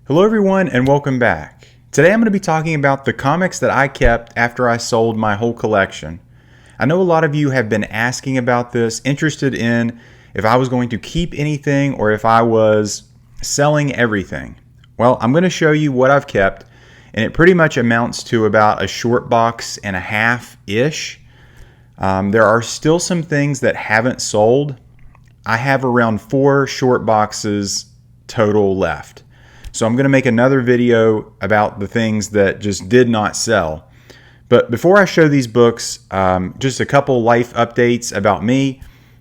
Hello everyone and welcome back. Today I'm going to be talking about the comics that I kept after I sold my whole collection. I know a lot of you have been asking about this, interested in if I was going to keep anything or if I was selling everything. Well, I'm going to show you what I've kept, and it pretty much amounts to about a short box and a half-ish. There are still some things that haven't sold. I have around 4 short boxes total left. So I'm going to make another video about the things that just did not sell. But before I show these books, just a couple life updates about me.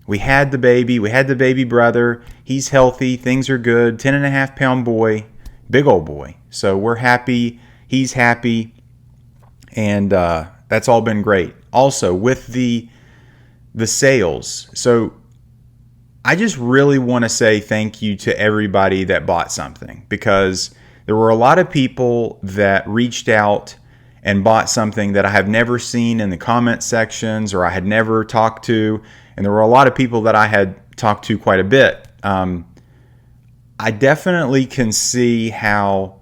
We had the baby brother. He's healthy, things are good, 10.5-pound boy, big old boy. So we're happy, he's happy, and that's all been great. Also, with the sales, so I just really want to say thank you to everybody that bought something, because there were a lot of people that reached out and bought something that I have never seen in the comment sections or I had never talked to, and there were a lot of people that I had talked to quite a bit. I definitely can see how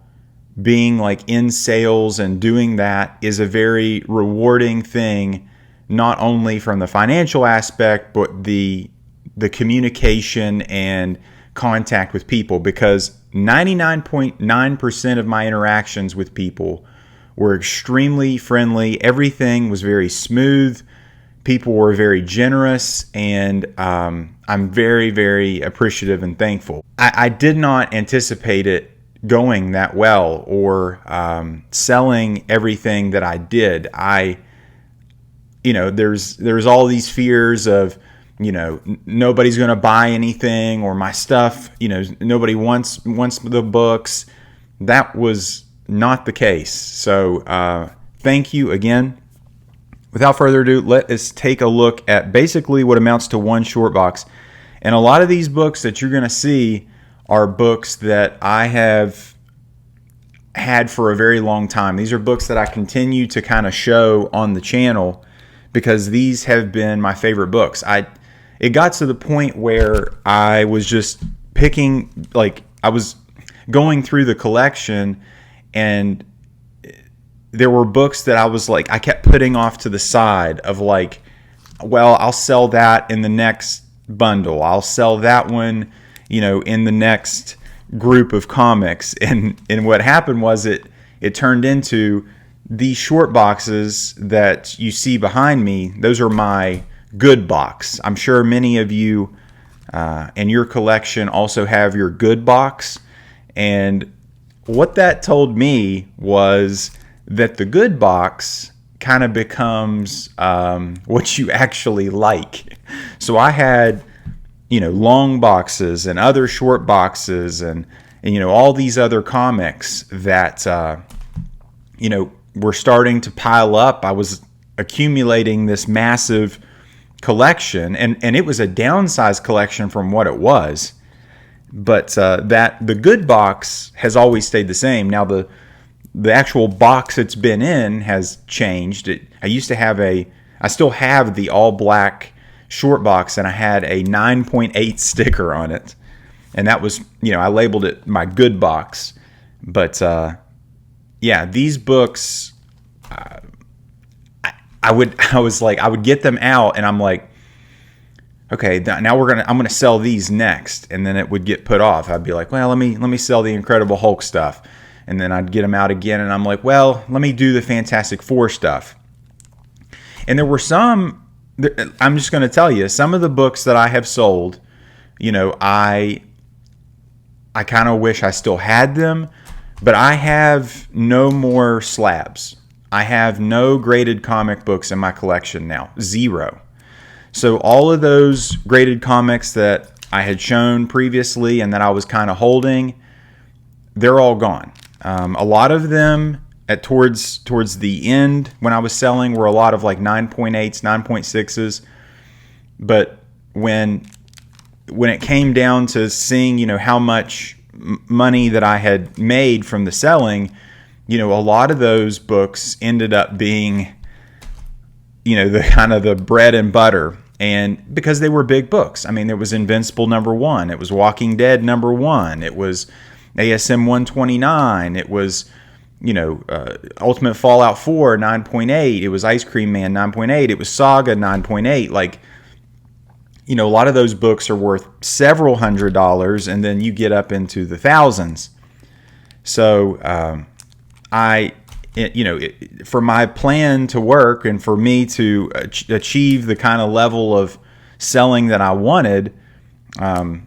being like in sales and doing that is a very rewarding thing, not only from the financial aspect, but the communication and contact with people, because 99.9% of my interactions with people were extremely friendly. Everything was very smooth. People were very generous, and I'm very, very appreciative and thankful. I did not anticipate it going that well or selling everything that I did. There's all these fears of, nobody's going to buy anything, or my stuff, nobody wants the books. That was not the case. So thank you again. Without further ado, let us take a look at basically what amounts to one short box. And a lot of these books that you're going to see are books that I have had for a very long time. These are books that I continue to kind of show on the channel because these have been my favorite books. It got to the point where I was just picking, I was going through the collection, and there were books that I kept putting off to the side of I'll sell that in the next bundle. I'll sell that one, in the next group of comics. And what happened was it turned into these short boxes that you see behind me. Those are my good box. I'm sure many of you in your collection also have your good box. And what that told me was that the good box kind of becomes what you actually like. So I had, long boxes and other short boxes and all these other comics that, were starting to pile up. I was accumulating this massive collection, and it was a downsized collection from what it was. But the good box has always stayed the same. Now the actual box it's been in has changed. I still have the all black short box, and I had a 9.8 sticker on it, and that was, I labeled it my good box. But these books, I would get them out, and I'm like, okay, now I'm gonna sell these next, and then it would get put off. I'd be like, well, let me sell the Incredible Hulk stuff. And then I'd get them out again, and I'm like, well, let me do the Fantastic Four stuff. And there were some, I'm just going to tell you, some of the books that I have sold, I kind of wish I still had them, but I have no more slabs. I have no graded comic books in my collection now, 0. So all of those graded comics that I had shown previously and that I was kind of holding, they're all gone. A lot of them towards the end when I was selling were a lot of 9.8s, 9.6s. But when it came down to seeing, how much money that I had made from the selling, a lot of those books ended up being, the kind of the bread and butter. And because they were big books. I mean, there was Invincible #1. It was Walking Dead #1. It was ASM 129. It was, Ultimate Fallout 4 9.8. It was Ice Cream Man 9.8. It was Saga 9.8. Like, a lot of those books are worth several $100s, and then you get up into the thousands. So for my plan to work and for me to achieve the kind of level of selling that I wanted, I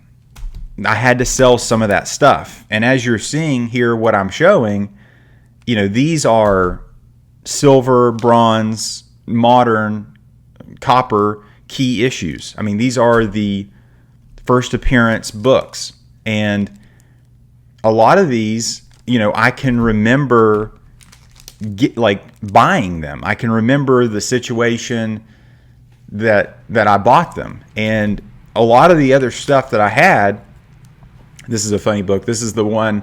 had to sell some of that stuff. And as you're seeing here, what I'm showing, these are silver, bronze, modern, copper key issues. I mean, these are the first appearance books. And a lot of these, I can remember buying them. I can remember the situation that I bought them. And a lot of the other stuff that I had, this is a funny book. This is the one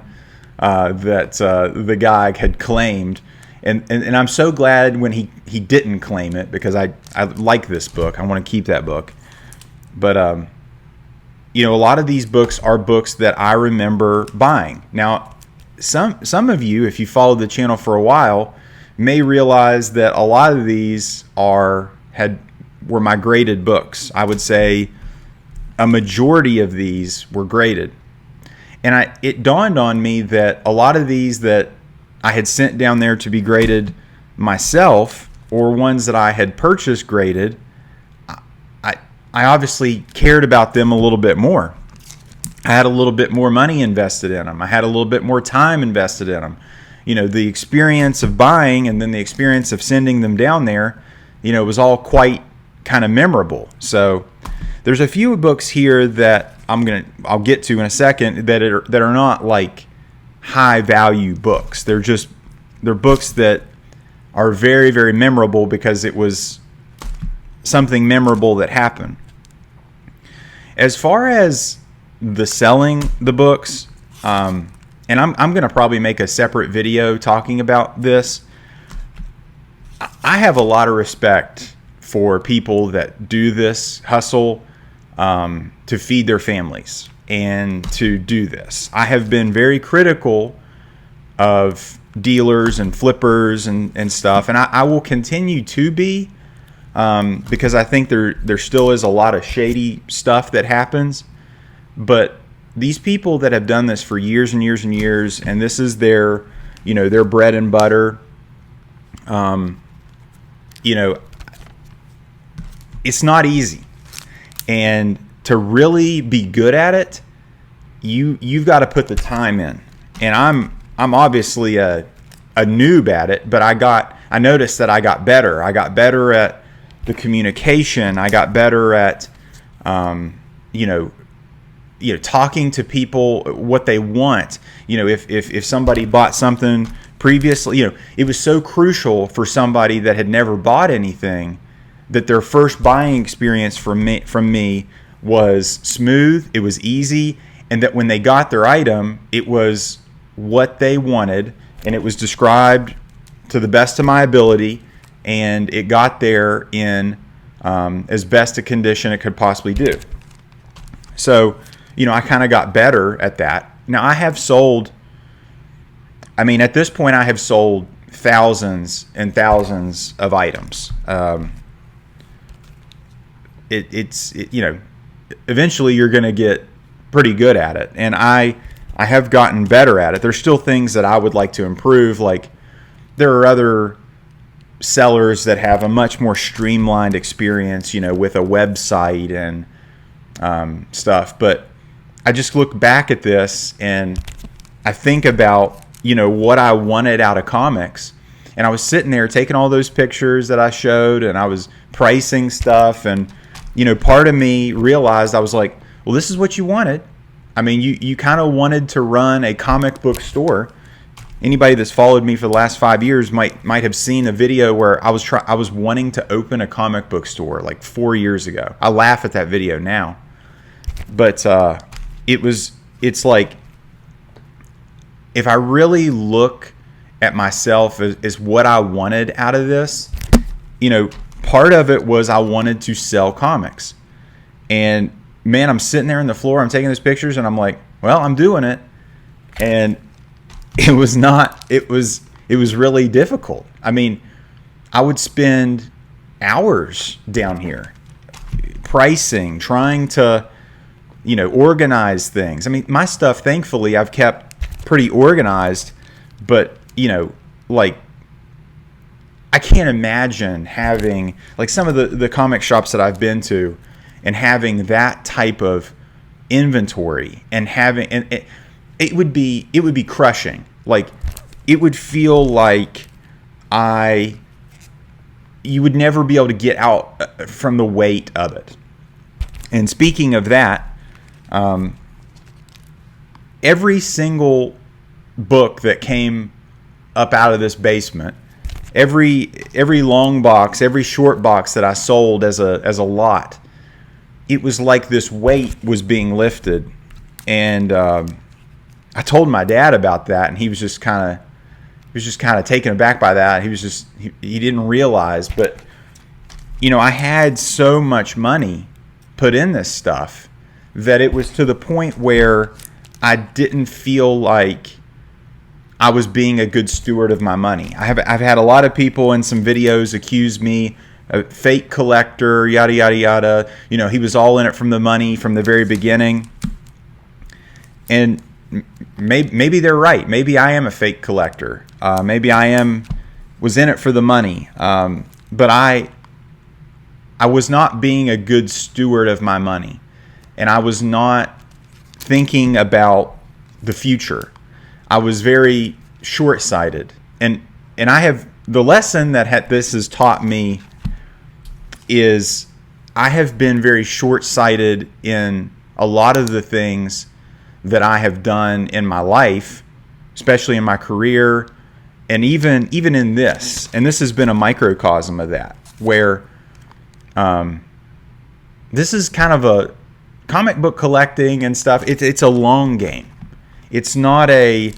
that the guy had claimed. And I'm so glad when he didn't claim it, because I like this book. I want to keep that book. But, a lot of these books are books that I remember buying. Now, some of you, if you followed the channel for a while, may realize that a lot of these were my graded books. I would say a majority of these were graded. And it dawned on me that a lot of these that I had sent down there to be graded myself, or ones that I had purchased graded, I obviously cared about them a little bit more. I had a little bit more money invested in them. I had a little bit more time invested in them. The experience of buying and then the experience of sending them down there, was all quite kind of memorable. So there's a few books here that I'll get to in a second that are not like high value books. They're books that are very, very memorable because it was something memorable that happened. As far as the selling the books, and I'm going to probably make a separate video talking about this. I have a lot of respect for people that do this hustle to feed their families and to do this. I have been very critical of dealers and flippers and stuff, and I will continue to be, because I think there still is a lot of shady stuff that happens. But these people that have done this for years and years and years, and this is their bread and butter, it's not easy. And to really be good at it, you've got to put the time in. And I'm obviously a noob at it, but I noticed that I got better. I got better at the communication. I got better at talking to people what they want. If somebody bought something previously, it was so crucial for somebody that had never bought anything that their first buying experience from me was smooth, it was easy, and that when they got their item, it was what they wanted, and it was described to the best of my ability, and it got there in as best a condition it could possibly do. So, I kind of got better at that. Now, I have sold, at this point, I have sold thousands and thousands of items. Eventually you're going to get pretty good at it. And I have gotten better at it. There's still things that I would like to improve. Like, there are other sellers that have a much more streamlined experience, with a website and stuff. But I just look back at this and I think about, what I wanted out of comics. And I was sitting there taking all those pictures that I showed, and I was pricing stuff. And, part of me realized, I was like, well, this is what you wanted. You kind of wanted to run a comic book store. Anybody that's followed me for the last 5 years might have seen a video where I was wanting to open a comic book store like 4 years ago. I laugh at that video now. But it's like, if I really look at myself as what I wanted out of this, part of it was I wanted to sell comics. And man, I'm sitting there on the floor, I'm taking those pictures, and I'm like, well, I'm doing it. And it was not, it was really difficult. I mean, I would spend hours down here pricing, trying to, organize things. I mean, my stuff, thankfully, I've kept pretty organized, but, like, I can't imagine having, like, some of the comic shops that I've been to and having that type of inventory and having, and it would be crushing. Like, it would feel like you would never be able to get out from the weight of it. And speaking of that, every single book that came up out of this basement, every long box, every short box that I sold as a lot, it was like this weight was being lifted. And I told my dad about that, and he was just kind of taken aback by that. He didn't realize, but I had so much money put in this stuff that it was to the point where I didn't feel like I was being a good steward of my money. I've had a lot of people in some videos accuse me of fake collector, yada yada yada. He was all in it from the money from the very beginning. And maybe they're right. Maybe I am a fake collector. Maybe I was in it for the money. But I was not being a good steward of my money, and I was not thinking about the future. I was very short-sighted, and I have the lesson that this has taught me is I have been very short-sighted in a lot of the things that I have done in my life, especially in my career, and even in this. And this has been a microcosm of that, where this is kind of a comic book collecting and stuff. It's a long game. It's not a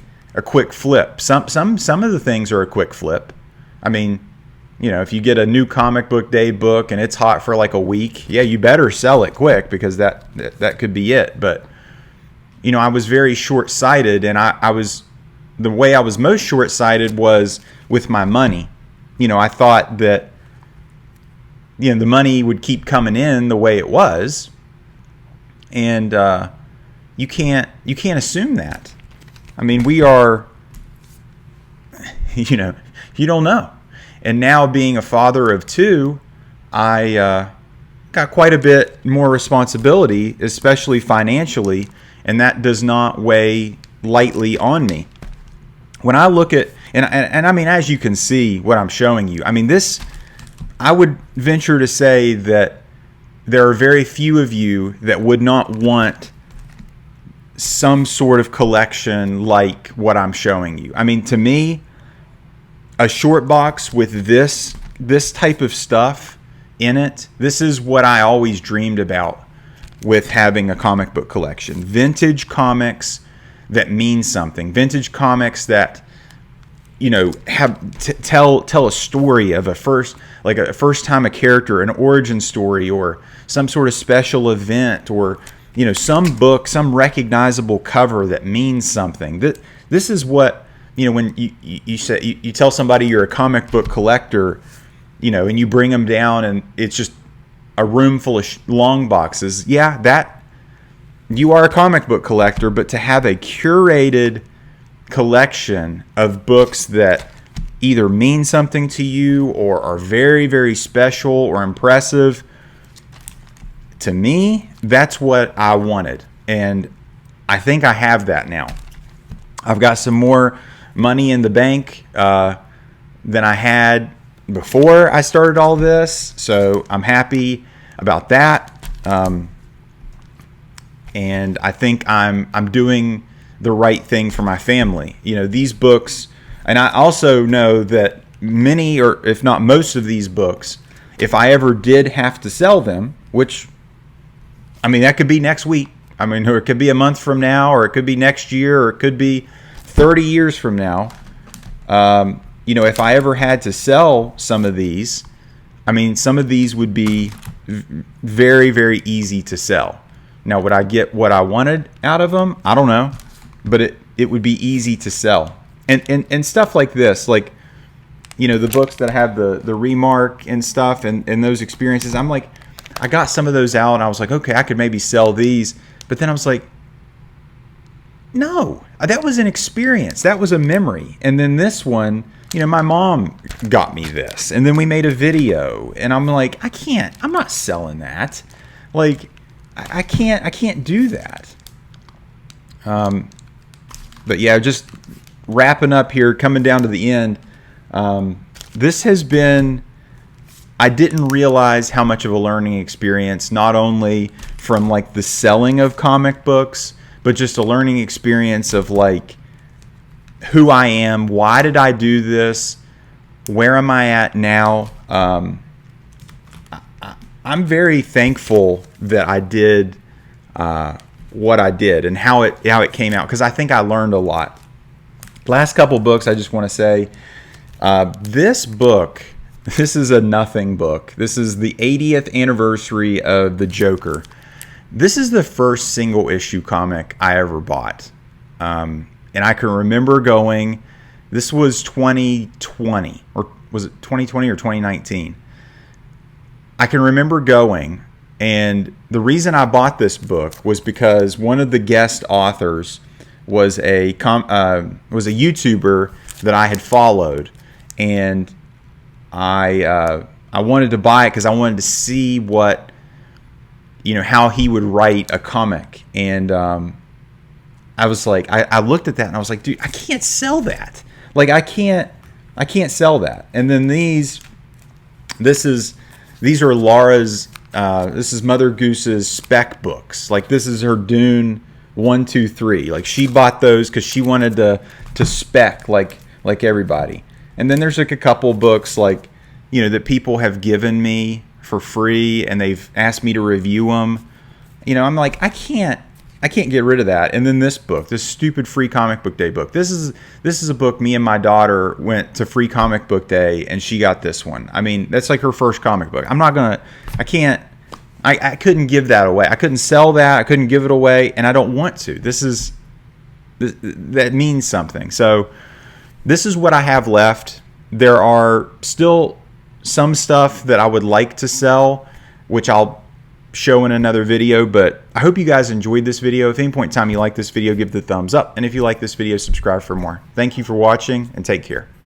quick flip. Some of the things are a quick flip. I mean, if you get a new comic book day book and it's hot for like a week, yeah, you better sell it quick, because that could be it. But I was very short-sighted, and the way I was most short-sighted was with my money. I thought that the money would keep coming in the way it was, and you can't assume that. I mean, we are, you don't know. And now, being a father of two, I got quite a bit more responsibility, especially financially, and that does not weigh lightly on me. When I look at, and I mean, as you can see what I'm showing you, I mean, this, I would venture to say that there are very few of you that would not want some sort of collection like what I'm showing you. I mean, to me, a short box with this type of stuff in it, this is what I always dreamed about with having a comic book collection. Vintage comics that mean something. Vintage comics that have tell a story of a first time a character, an origin story, or some sort of special event, or some book, some recognizable cover that means something. This is what when you say you tell somebody you're a comic book collector, and you bring them down and it's just a room full of long boxes. Yeah, that you are a comic book collector, but to have a curated collection of books that either mean something to you or are very, very special or impressive, to me, that's what I wanted. And I think I have that now. I've got some more money in the bank than I had before I started all this, so I'm happy about that. And I think I'm doing the right thing for my family. These books, and I also know that many, or if not most of these books, if I ever did have to sell them, which, I mean, that could be next week. I mean, or it could be a month from now, or it could be next year, or it could be 30 years from now. If I ever had to sell some of these, I mean, some of these would be very, very easy to sell. Now, would I get what I wanted out of them? I don't know. But it would be easy to sell. And stuff like this, like, you know, the books that have the remark and stuff and those experiences, I'm like, I got some of those out and I was like, okay, I could maybe sell these. But then I was like, no, that was an experience. That was a memory. And then this one, you know, my mom got me this, and then we made a video, and I'm like, I'm not selling that. Like, I can't do that. But yeah, just wrapping up here, coming down to the end. This has been, I didn't realize how much of a learning experience, not only from like the selling of comic books, but just a learning experience of like who I am, why did I do this, where am I at now. I'm very thankful that I did what I did and how it came out, because I think I learned a lot. Last couple books, I just want to say, this book, this is a nothing book. This is the 80th anniversary of the Joker. This is the first single issue comic I ever bought. And I can remember going, this was 2020, or was it 2020 or 2019? I can remember going, and the reason I bought this book was because one of the guest authors was a YouTuber that I had followed, and I wanted to buy it because I wanted to see what, you know, how he would write a comic. And I was like, I looked at that and I was like, dude, I can't sell that. Like, I can't sell that. And then these are Laura's, this is Mother Goose's spec books. Like, this is her Dune 1, 2, 3. Like, she bought those because she wanted to spec like everybody. And then there's like a couple books, like, you know, that people have given me for free and they've asked me to review them. You know, I'm like, I can't get rid of that. And then this book, this stupid Free Comic Book Day book. This is a book me and my daughter went to Free Comic Book Day and she got this one. I mean, that's like her first comic book. I couldn't give that away. I couldn't sell that. I couldn't give it away, and I don't want to. That means something. So this is what I have left. There are still some stuff that I would like to sell, which I'll show in another video, but I hope you guys enjoyed this video. If at any point in time you like this video, give it a thumbs up. And if you like this video, subscribe for more. Thank you for watching, and take care.